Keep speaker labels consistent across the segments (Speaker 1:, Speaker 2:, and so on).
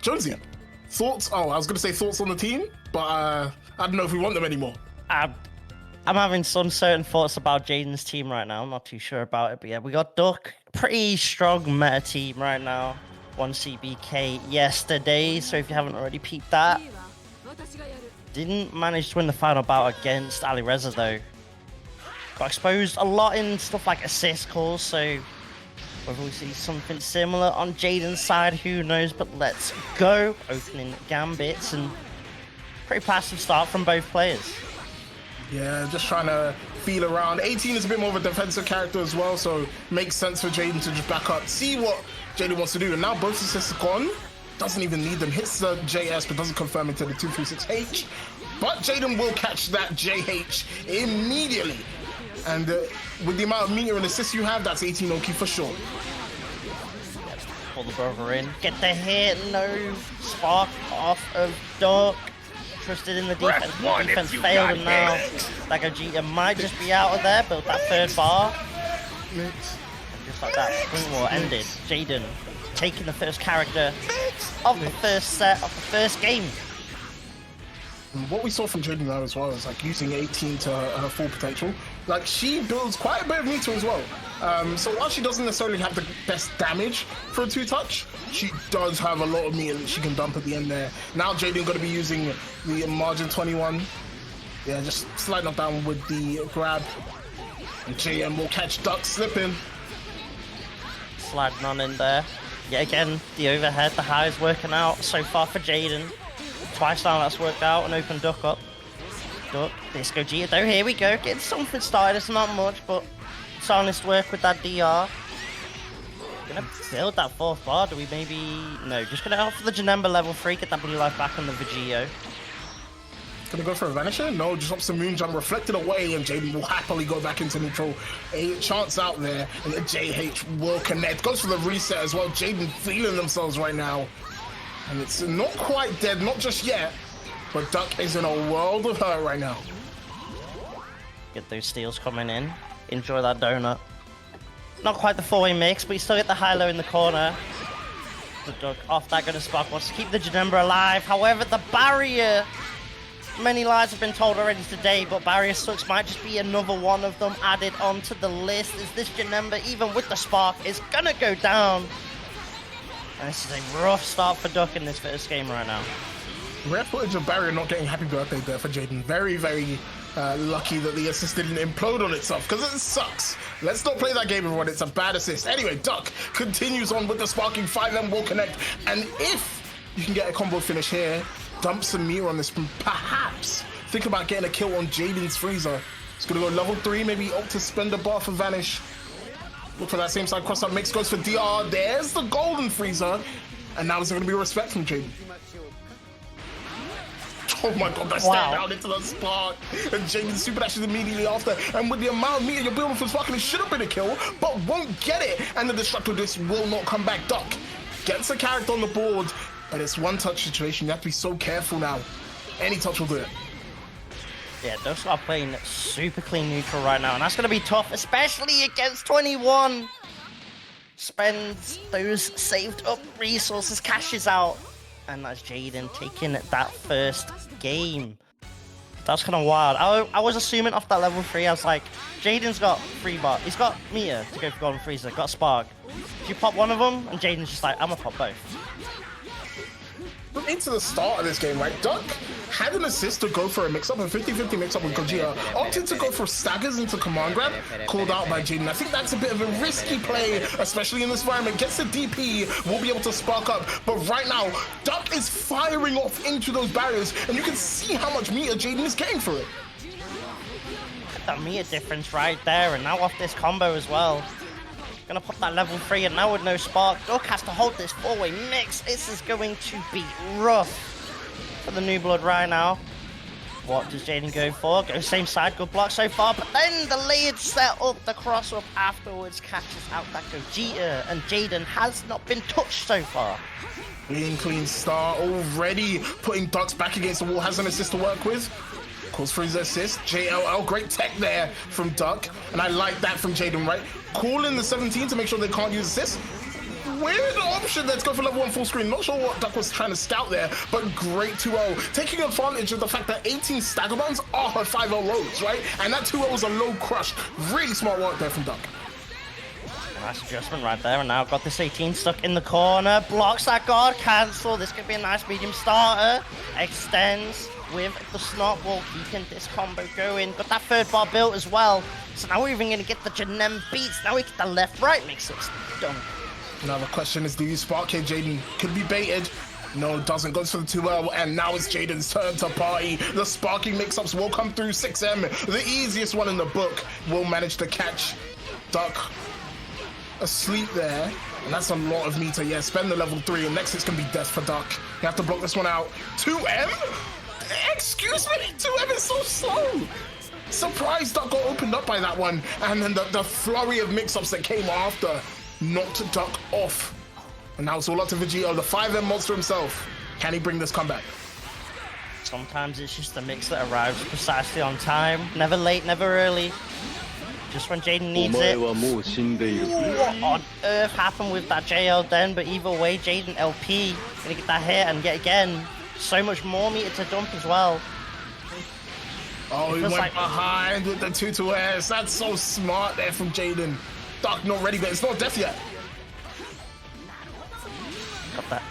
Speaker 1: Jonesy, thoughts? Oh, I was going to say thoughts on the team, but I don't know if we want them anymore.
Speaker 2: I'm having some certain thoughts about Jaden's team right now. I'm not too sure about it, but yeah, we got Duck. Pretty strong meta team right now. 1 CBK yesterday, so if you haven't already peeped that. Didn't manage to win the final bout against Ali Reza though. Got exposed a lot in stuff like assist calls, so whether we see something similar on Jaden's side, who knows, but let's go. Opening gambits and pretty passive start from both players.
Speaker 1: Yeah, just trying to feel around. 18 is a bit more of a defensive character as well, so makes sense for Jaden to just back up, see what Jaden wants to do. And now both assists are gone. Doesn't even need them. Hits the JS, but doesn't confirm into the 236H. But Jaden will catch that JH immediately. And with the amount of meter and assists you have, that's 18 Oki for sure.
Speaker 2: Pull the brother in. Get the hit. No spark off of Duck. Trusted in the defense. Defense failed, and now Vegeta might just be out of there. Built that third bar. And just like that, Spring War ended. Jaden taking the first character of the first set of the first game.
Speaker 1: What we saw from Jaden there as well is like using 18 to her full potential. Like she builds quite a bit of meter as well. So while she doesn't necessarily have the best damage for a 2-touch, she does have a lot of meter that she can dump at the end there. Now Jaden going to be using the margin 21. Yeah, just sliding up down with the grab. And JM will catch Duck slipping.
Speaker 2: Sliding on in there. Yet again, the overhead, the high is working out so far for Jaden. Twice now that's worked out and open Duck up. Duck, Disco G though, here we go. Getting something started, it's not much, but it's honest work with that DR. Gonna build that fourth bar, do we maybe... No, just gonna offer the Jadenlp level 3, get that blue life back on the Vegito.
Speaker 1: Gonna go for a Vanisher? No, just up some Moonjump, reflected away, and Jaden will happily go back into neutral. A chance out there, and the JH will connect. Goes for the reset as well. Jaden feeling themselves right now. And it's not quite dead, not just yet, but Duck is in a world of hurt right now.
Speaker 2: Get those steals coming in. Enjoy that donut. Not quite the 4-way mix, but you still get the high-low in the corner. The Duck off that gonna spark, wants to keep the Jadenlp alive. However, the barrier... Many lies have been told already today, but barrier sucks might just be another one of them added onto the list. Is this Jadenlp, even with the spark, is gonna go down. And this is a rough start for Duck in this first game right now.
Speaker 1: Rare footage of barrier not getting happy birthday there for Jaden. Very, very lucky that the assist didn't implode on itself, because it sucks. Let's not play that game, everyone. It's a bad assist. Anyway, Duck continues on with the sparking. 5M will connect. And if you can get a combo finish here, dump some meter on this, perhaps think about getting a kill on Jaden's Freezer. It's gonna go level 3, maybe opt to spend a bar for Vanish. Look for that same side cross-up mix, goes for DR. There's the golden Freezer. And now there's gonna be respect from Jaden. Oh my god, that stare down into the spark. And Jaden super dashes immediately after. And with the amount of meter you're building for sparking, it should have been a kill, but won't get it. And the destructive disc will not come back. Duck gets a character on the board. But it's one-touch situation. You have to be so careful now. Any touch will do it.
Speaker 2: Yeah, Duck's are playing super clean neutral right now, and that's going to be tough, especially against 21. Spends those saved up resources, cashes out, and that's Jaden taking that first game. That's kind of wild. I was assuming off that level 3, I was like, Jaden's got 3 bar. He's got meter to go for Golden Freezer, got Spark. If you pop one of them, and Jaden's just like, I'm going to pop both.
Speaker 1: Into the start of this game, right? Duck had an assist to go for a mix-up, a 50-50 mix-up with Gogeta. Opted to go for staggers into command grab, called out by Jaden. I think that's a bit of a risky play, especially in this environment. Gets the DP, will be able to spark up. But right now, Duck is firing off into those barriers, and you can see how much meter Jaden is getting for it.
Speaker 2: That meter difference right there, and now off this combo as well. Gonna pop that level 3, and now with no spark, Duck has to hold this 4-way mix. This is going to be rough for the new blood right now. What does Jaden go for? Go same side, good block so far, but then the layered set up, the cross up afterwards catches out that Gogeta, and Jaden has not been touched so far.
Speaker 1: Clean start already, putting Ducks back against the wall, has an assist to work with. Calls for his assist. JLL, great tech there from Duck. And I like that from Jaden, right? Calling the 17 to make sure they can't use assist. weird option there to go for level 1 full screen. Not sure what Duck was trying to scout there, but great 2-0. Taking advantage of the fact that 18 stagger buns are her 5-0 loads, right? And that 2-0 was a low crush. Really smart work there from Duck.
Speaker 2: Nice adjustment right there, and now got this 18 stuck in the corner. Blocks that guard cancel. This could be a nice medium starter. Extends with the snot ball, keeping this combo going. Got that third bar built as well. So now we're even going to get the Jadenlp beats. Now we get the left-right mix-ups done.
Speaker 1: Now the question is, do you spark here? Jaden could be baited. No, doesn't. Goes for the 2L, and now it's Jaden's turn to party. The sparking mix-ups will come through. 6M, the easiest one in the book, will manage to catch Duck asleep there. And that's a lot of meter. Yeah, spend the level 3, and next it's going to be death for Duck. You have to block this one out. 2M? Excuse me, 2M is so slow. Surprised Duck got opened up by that one. And then the flurry of mix-ups that came after knocked Duck off. And now it's all up to Vegito, the 5M monster himself. Can he bring this comeback?
Speaker 2: Sometimes it's just a mix that arrives precisely on time. Never late, never early. Just when Jaden needs it. What on earth happened with that JL then? But either way, Jadenlp gonna get that hit, and yet again, so much more meter to dump as well.
Speaker 1: Oh, he went behind with the 2-2S. That's so smart there from Jaden. Duck not ready, but it's not death yet.
Speaker 2: Got that.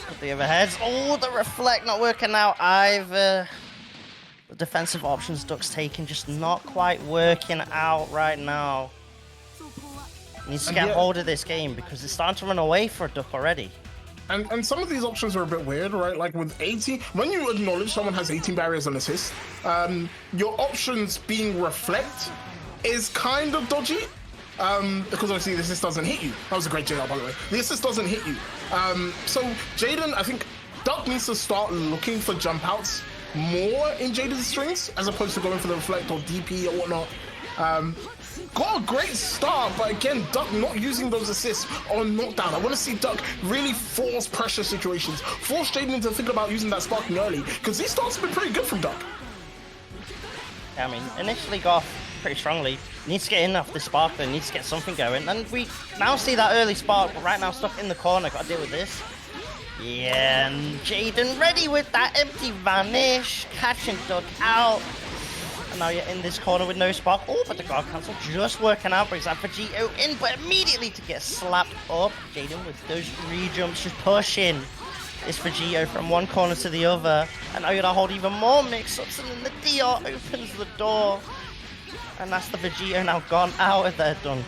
Speaker 2: Got the overheads. Oh, the reflect not working out either. The defensive options Duck's taking just not quite working out right now. He needs to get hold of this game because it's starting to run away for Duck already.
Speaker 1: And some of these options are a bit weird, right? Like with 18, when you acknowledge someone has 18 barriers and assist, your options being reflect is kind of dodgy. Because obviously the assist doesn't hit you. That was a great JL, by the way. The assist doesn't hit you. So Jaden, I think Duck needs to start looking for jump outs more in Jaden's strings as opposed to going for the reflect or DP or whatnot. Got a great start, but again, Duck not using those assists on knockdown. I want to see Duck really force pressure situations, force Jaden to think about using that sparking early, because these starts have been pretty good from Duck.
Speaker 2: Yeah, I mean, initially got off pretty strongly. Needs to get in off the spark, then needs to get something going, and we now see that early spark, but right now stuck in the corner. Got to deal with this. Yeah, and Jaden ready with that empty vanish, catching Duck out. And now you're in this corner with no spark. Oh, but the guard cancel just working out. Brings that Vegito in, but immediately to get slapped up. Jaden with those re-jumps just pushing this Vegito from one corner to the other. And now you're gonna hold even more mix-ups, and then the DR opens the door. And that's the Vegito now gone out of their dunk.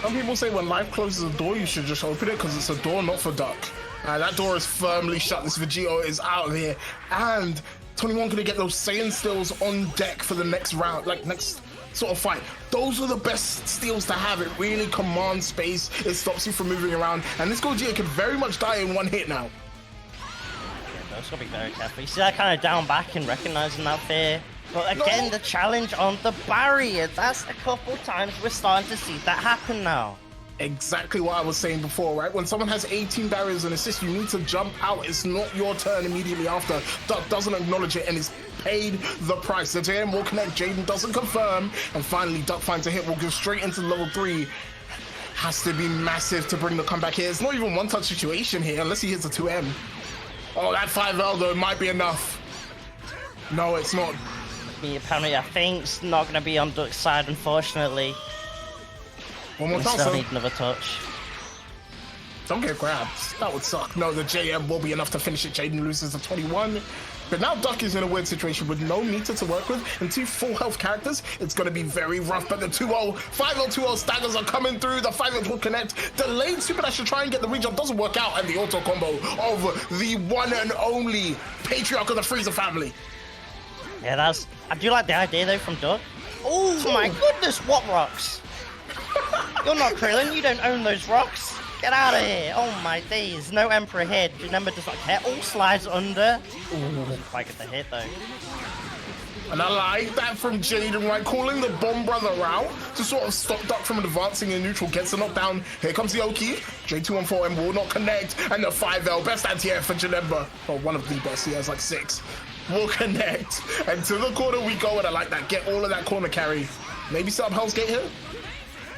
Speaker 1: Some people say when life closes a door, you should just open it because it's a door not for Duck. That door is firmly shut. This Vegito is out of here. And 21 gonna get those Saiyan steals on deck for the next round, like next sort of fight. Those are the best steals to have. It really commands space. It stops you from moving around. And this Gogeta could very much die in one hit now.
Speaker 2: Yeah, that's gotta be very careful. You see that kind of down back and recognizing that fear. But again, the challenge on the barrier. That's a couple times we're starting to see that happen now.
Speaker 1: Exactly what I was saying before, right? When someone has 18 barriers and assists, you need to jump out. It's not your turn immediately after. Duck doesn't acknowledge it and is paid the price. The JM will connect. Jaden doesn't confirm. And finally, Duck finds a hit. Will go straight into level 3. Has to be massive to bring the comeback here. It's not even one-touch situation here unless he hits a 2M. Oh, that 5L though might be enough. No, it's not.
Speaker 2: Apparently, I think it's not going to be on Duck's side, unfortunately.
Speaker 1: One more
Speaker 2: We
Speaker 1: time,
Speaker 2: still need another touch.
Speaker 1: Don't get grabbed. That would suck. No, the JM will be enough to finish it. Jaden loses the 21. But now Duck is in a weird situation with no meter to work with and 2 full health characters. It's going to be very rough, but the 2-0, 5-0, 2-0 staggers are coming through. The 5-0 will connect. Delayed super dash to try and get the rejump. Doesn't work out. And the auto combo of the one and only patriarch of the Freezer family.
Speaker 2: Yeah, I do like the idea though from Duck. Oh my goodness, what rocks? You're not Krillin, you don't own those rocks. Get out of here. Oh my days. No Emperor here. Remember, does not care. All slides under. Ooh, quite get the hit though.
Speaker 1: And I like that from Jaden, right? Calling the bomb brother out to sort of stop Duck from advancing in neutral. Gets the knockdown. Here comes the Oki. J214M will not connect. And the 5L, best anti-air for Jadenlp. Oh, one of the best. He has like 6. Will connect. And to the corner we go. And I like that. Get all of that corner carry. Maybe set up Hell's Gate here.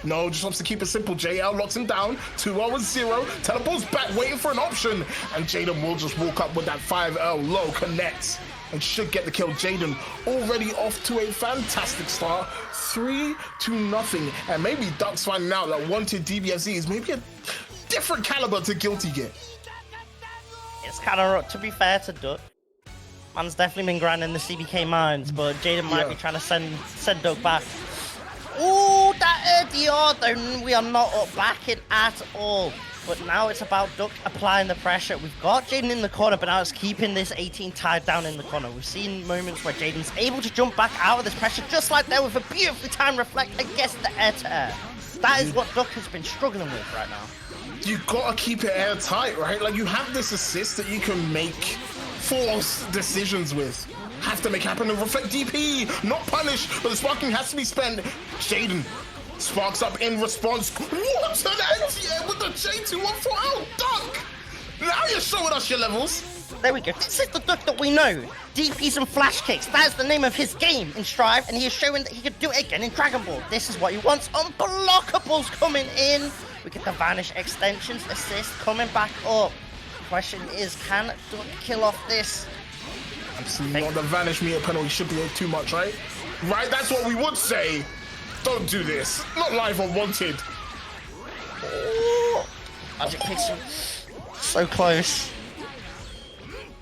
Speaker 1: No, just wants to keep it simple. JL locks him down. 2-0. Teleports back, waiting for an option. And Jaden will just walk up with that 5L low, connects, and should get the kill. Jaden already off to a fantastic start. 3-0. And maybe Duck's finding out that wanted DBFZ is maybe a different caliber to Guilty Gear.
Speaker 2: It's kind of, to be fair to Duck, man's definitely been grinding the CBK mines, but Jaden might be trying to send Duck back. Ooh, that DR though, we are not up backing at all. But now it's about Duck applying the pressure. We've got Jaden in the corner, but now it's keeping this 18 tied down in the corner. We've seen moments where Jaden's able to jump back out of this pressure, just like there with a beautifully timed reflect against the air-to-air. That is what Duck has been struggling with right now.
Speaker 1: You gotta keep it airtight, right? Like, you have this assist that you can make forced decisions with. Have to make happen and reflect DP, not punish, but the sparking has to be spent. Jaden sparks up in response. What an anti-air with the J214 out, Duck! Now you're showing us your levels.
Speaker 2: There we go. This is the Duck that we know. DPs and flash kicks. That is the name of his game in Strive, and he is showing that he could do it again in Dragon Ball. This is what he wants. Unblockables coming in. We get the Vanish extensions, assist coming back up. Question is, can Duck kill off this?
Speaker 1: Absolutely not. The Vanish meter penalty should be too much, right? Right, that's what we would say. Don't do this. Not live or wanted.
Speaker 2: Ooh. Magic Pixel. So close.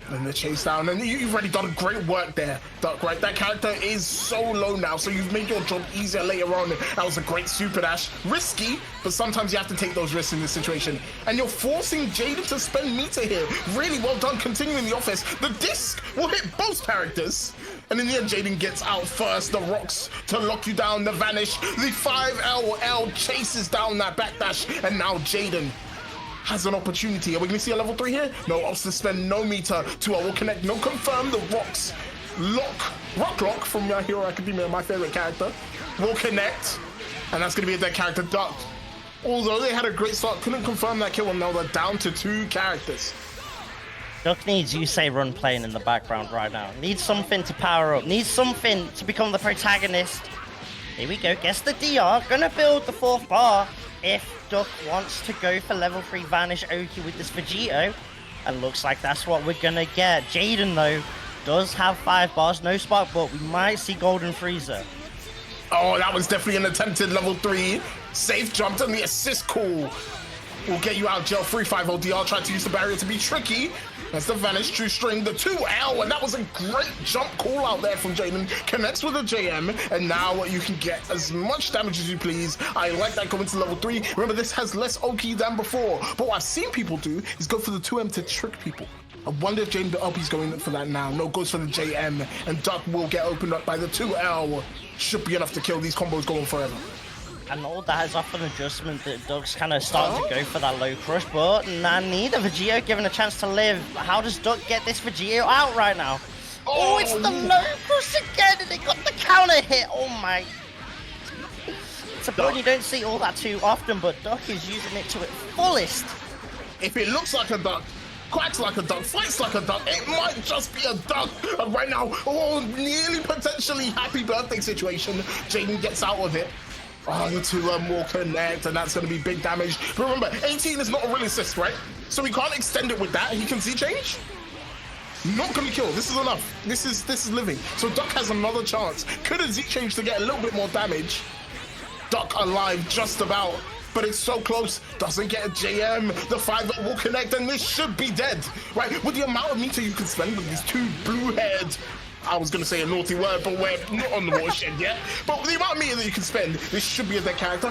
Speaker 1: And the chase down, and you've already done great work there, Duck, right? That character is so low now, so you've made your job easier later on. That was a great super dash. Risky, but sometimes you have to take those risks in this situation. And you're forcing Jaden to spend meter here. Really well done, continuing the offense. The disc will hit both characters. And in the end, Jaden gets out first. The rocks to lock you down, the Vanish. The 5LL chases down that backdash, and now Jaden has an opportunity. Are we going to see a level 3 here? No, opts to spend no meter. 2-0 will connect. No confirm. The rocks rock lock from My Hero Academia, my favorite character, will connect. And that's going to be a dead character, Duck. Although they had a great start, couldn't confirm that kill, and now they're down to 2 characters.
Speaker 2: Duck needs Yusei Run playing in the background right now. Needs something to power up. Needs something to become the protagonist. Here we go. Guess the DR. Gonna build the 4th bar if Duck wants to go for level 3 Vanish Oki with this Vegito. And looks like that's what we're gonna get. Jaden, though, does have 5 bars. No spark, but we might see Golden Freezer.
Speaker 1: Oh, that was definitely an attempted level 3. Safe jumped, and the assist call will get you out of jail. 3-5 DR tried to use the barrier to be tricky. That's the Vanish True String, the 2L, and that was a great jump call out there from Jaden. Connects with a JM, and now you can get as much damage as you please. I like that going to level 3. Remember, this has less Oki than before, but what I've seen people do is go for the 2M to trick people. I wonder if Jadenlp's going for that now. No, goes for the JM, and Duck will get opened up by the 2L. Should be enough to kill. These combos going forever.
Speaker 2: And all that is off an adjustment that Duck's kind of starting to go for that low crush, but neither Vegito given a chance to live. How does Duck get this Vegito out right now? Oh, it's the low crush again, and they got the counter hit. Oh my. It's a point you don't see all that too often, but Duck is using it to its fullest.
Speaker 1: If it looks like a Duck, quacks like a duck, fights like a duck, it might just be a duck. And right now, oh, nearly potentially happy birthday situation. Jaden gets out of it. Oh, the 2M will connect, and that's going to be big damage. But remember, 18 is not a real assist, right? So we can't extend it with that. He can see change. Not going to kill. This is enough. This is living. So Duck has another chance. Could have Z-change to get a little bit more damage. Duck alive just about, but it's so close. Doesn't get a JM. The 5 will connect, and this should be dead, right? With the amount of meter you can spend with these 2 blue-haired, I was going to say a naughty word, but we're not on the watershed yet. But with the amount of meter that you can spend, this should be a dead character.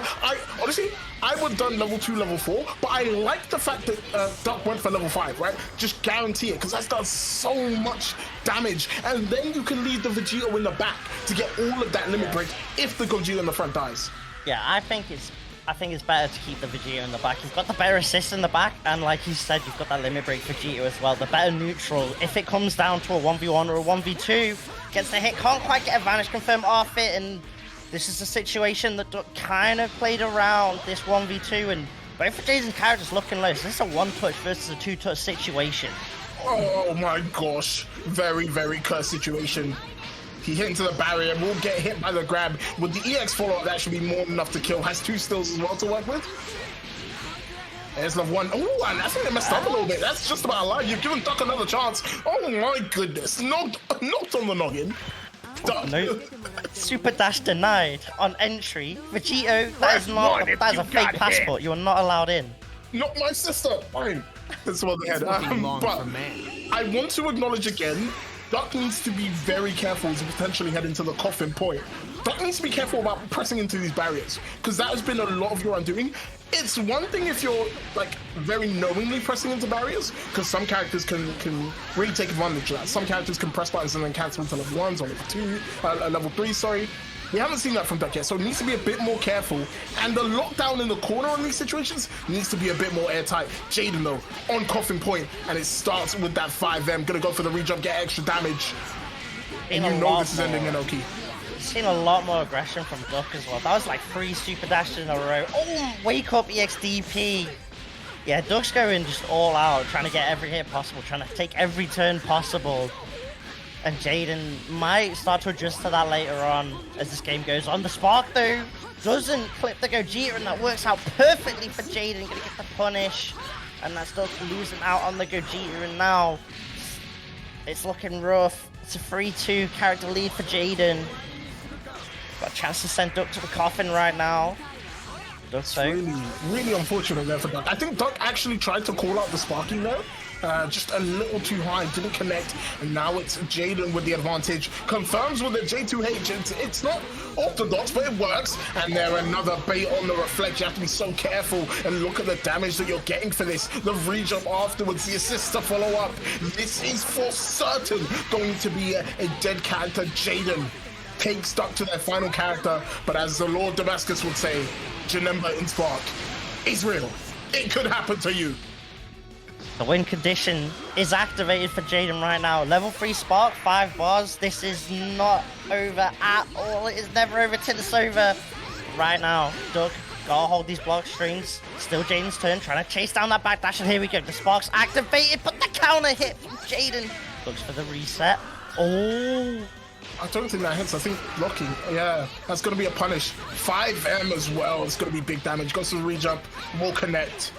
Speaker 1: Honestly, I would have done level 2, level 4, but I like the fact that Duck went for level 5, right? Just guarantee it, because that does so much damage. And then you can leave the Vegito in the back to get all of that limit break if the Gogeta in the front dies.
Speaker 2: Yeah, I think it's better to keep the Vegito in the back. You've got the better assist in the back, and like you said, you've got that limit break Vegito as well. The better neutral. If it comes down to a 1v1 or a 1v2, gets the hit, can't quite get a Vanish confirm off it, and this is a situation that Duck kind of played around this 1v2, and both of Jaden's characters looking low. So this is a 1-touch versus a 2-touch situation.
Speaker 1: Oh my gosh. Very, very cursed situation. He hit into the barrier, will get hit by the grab. With the EX follow-up, that should be more than enough to kill. Has 2 stills as well to work with. There's level 1. Oh, and I think they messed up a little bit. That's just about a lie. You've given Duck another chance. Oh my goodness. Not on the noggin. Duck.
Speaker 2: No. Super dash denied on entry. Vegito, that is a fake passport. You are not allowed in.
Speaker 1: Not my sister. Fine. That's what they had. But I want to acknowledge again, Duck needs to be very careful to potentially head into the coffin point. Duck needs to be careful about pressing into these barriers, because that has been a lot of your undoing. It's one thing if you're like very knowingly pressing into barriers, because some characters can really take advantage of that. Some characters can press buttons and then cancel into level 1s or level 3, sorry. We haven't seen that from Duck yet, so it needs to be a bit more careful. And the lockdown in the corner on these situations needs to be a bit more airtight. Jaden, though, on coffin point, and it starts with that 5M. Gonna go for the rejump, get extra damage. And you know this is ending in Oki.
Speaker 2: Seen a lot more aggression from Duck as well. That was like 3 super dashes in a row. Oh, wake up EXDP. Yeah, Duck's going just all out, trying to get every hit possible, trying to take every turn possible. And Jaden might start to adjust to that later on as this game goes on. The Spark, though, doesn't clip the Gogeta, and that works out perfectly for Jaden. Gonna get the punish, and that's Duck losing out on the Gogeta, and now it's looking rough. It's a 3-2 character lead for Jaden. Got a chance to send Duck to the coffin right now. Duck's
Speaker 1: really unfortunate there for Duck. I think Duck actually tried to call out the sparking there. Just a little too high, didn't connect, and now it's Jaden with the advantage. Confirms with the J2H. It's not orthodox, but it works. And there another bait on the reflect. You have to be so careful and look at the damage that you're getting for this. The rejump afterwards, the assist to follow up. This is for certain going to be a dead character. Jaden takes Duck to their final character, but as the Lord Damascus would say, Jadenlp in Spark is real. It could happen to you.
Speaker 2: The win condition is activated for Jaden right now. Level 3 Spark, 5 bars. This is not over at all. It is never over till it's over. Right now, Duck, gotta hold these block strings. Still Jaden's turn, trying to chase down that backdash, and here we go. The Spark's activated, but the counter hit from Jaden. Looks for the reset. Oh.
Speaker 1: I don't think that hits. I think blocking. Yeah, that's going to be a punish. 5M as well. It's going to be big damage. Goes to the rejump. Will connect.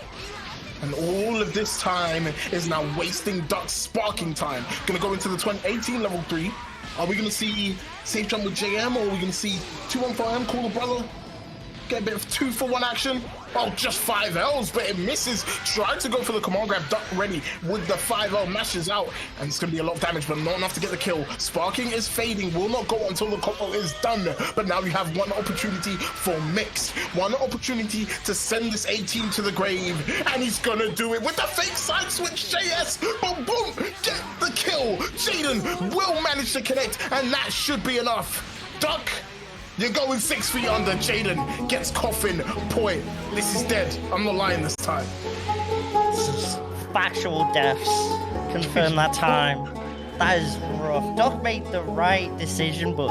Speaker 1: And all of this time is now wasting Duck's sparking time. Gonna go into the 2018 level 3. Are we gonna see safe jump with JM, or are we gonna see 2-1-4M, call the brother? Get a bit of 2-for-1 action. Oh, just 5 Ls, but it misses. Trying to go for the command grab. Duck ready with the 5L, mashes out, and it's going to be a lot of damage, but not enough to get the kill. Sparking is fading, will not go until the combo is done. But now you have one opportunity for mix, one opportunity to send this 18 to the grave, and he's going to do it with the fake side switch. JS, boom, boom, get the kill. Jaden will manage to connect, and that should be enough. Duck, you're going 6 feet under. Jaden gets coffin point. This is dead. I'm not lying this time.
Speaker 2: Factual deaths. Confirm that time. That is rough. Duck made the right decision, but